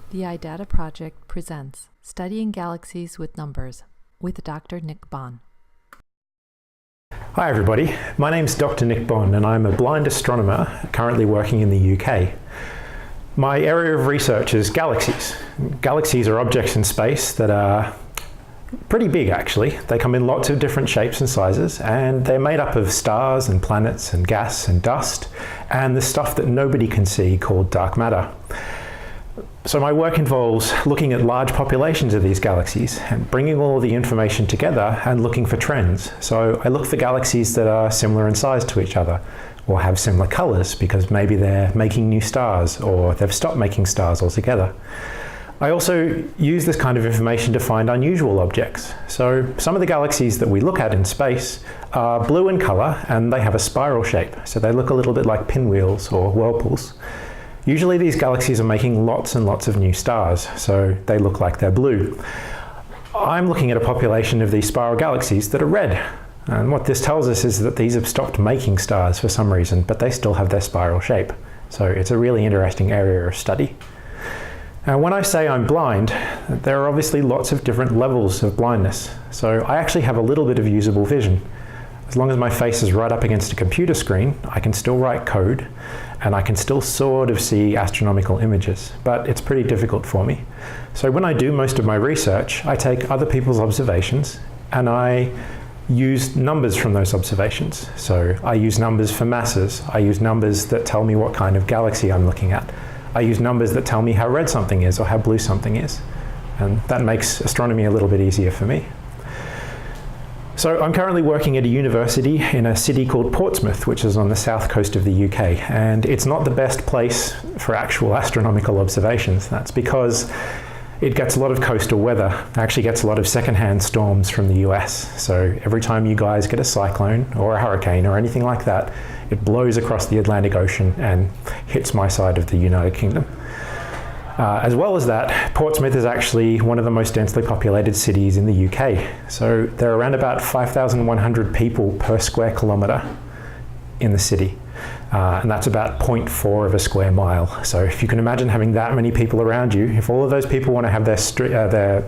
The iData project presents Studying Galaxies with Numbers with Dr. Nic Bonne. Hi everybody, my name's Dr. Nic Bonne and I'm a blind astronomer currently working in the UK. My area of research is galaxies. Galaxies are objects in space that are pretty big actually. They come in lots of different shapes and sizes and they're made up of stars and planets and gas and dust and the stuff that nobody can see called dark matter. So my work involves looking at large populations of these galaxies and bringing all of the information together and looking for trends. So I look for galaxies that are similar in size to each other or have similar colors because maybe they're making new stars or they've stopped making stars altogether. I also use this kind of information to find unusual objects. So some of the galaxies that we look at in space are blue in color and they have a spiral shape. So they look a little bit like pinwheels or whirlpools. Usually these galaxies are making lots and lots of new stars, so they look like they're blue. I'm looking at a population of these spiral galaxies that are red. And what this tells us is that these have stopped making stars for some reason, but they still have their spiral shape. So it's a really interesting area of study. Now, when I say I'm blind, there are obviously lots of different levels of blindness. So I actually have a little bit of usable vision. As long as my face is right up against a computer screen, I can still write code and I can still sort of see astronomical images, but it's pretty difficult for me. So when I do most of my research, I take other people's observations and I use numbers from those observations. So I use numbers for masses. I use numbers that tell me what kind of galaxy I'm looking at. I use numbers that tell me how red something is or how blue something is. And that makes astronomy a little bit easier for me. So I'm currently working at a university in a city called Portsmouth, which is on the south coast of the UK, and it's not the best place for actual astronomical observations. That's because it gets a lot of coastal weather. It actually gets a lot of secondhand storms from the US. So every time you guys get a cyclone or a hurricane or anything like that, it blows across the Atlantic Ocean and hits my side of the United Kingdom. As well as that, Portsmouth is actually one of the most densely populated cities in the UK. So there are around about 5,100 people per square kilometre in the city. And that's about 0.4 of a square mile. So if you can imagine having that many people around you, if all of those people want to have their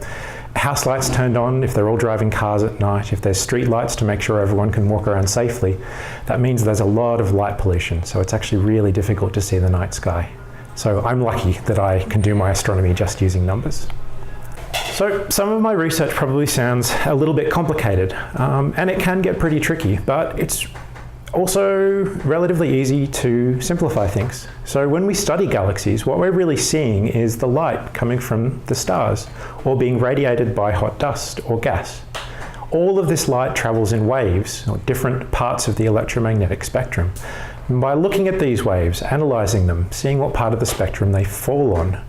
house lights turned on, if they're all driving cars at night, if there's street lights to make sure everyone can walk around safely, that means there's a lot of light pollution. So it's actually really difficult to see the night sky. So I'm lucky that I can do my astronomy just using numbers. So some of my research probably sounds a little bit complicated, and it can get pretty tricky, but it's also relatively easy to simplify things. So when we study galaxies, what we're really seeing is the light coming from the stars or being radiated by hot dust or gas. All of this light travels in waves, or different parts of the electromagnetic spectrum. And by looking at these waves, analysing them, seeing what part of the spectrum they fall on,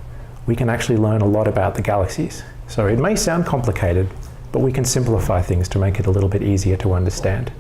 we can actually learn a lot about the galaxies. So it may sound complicated, but we can simplify things to make it a little bit easier to understand.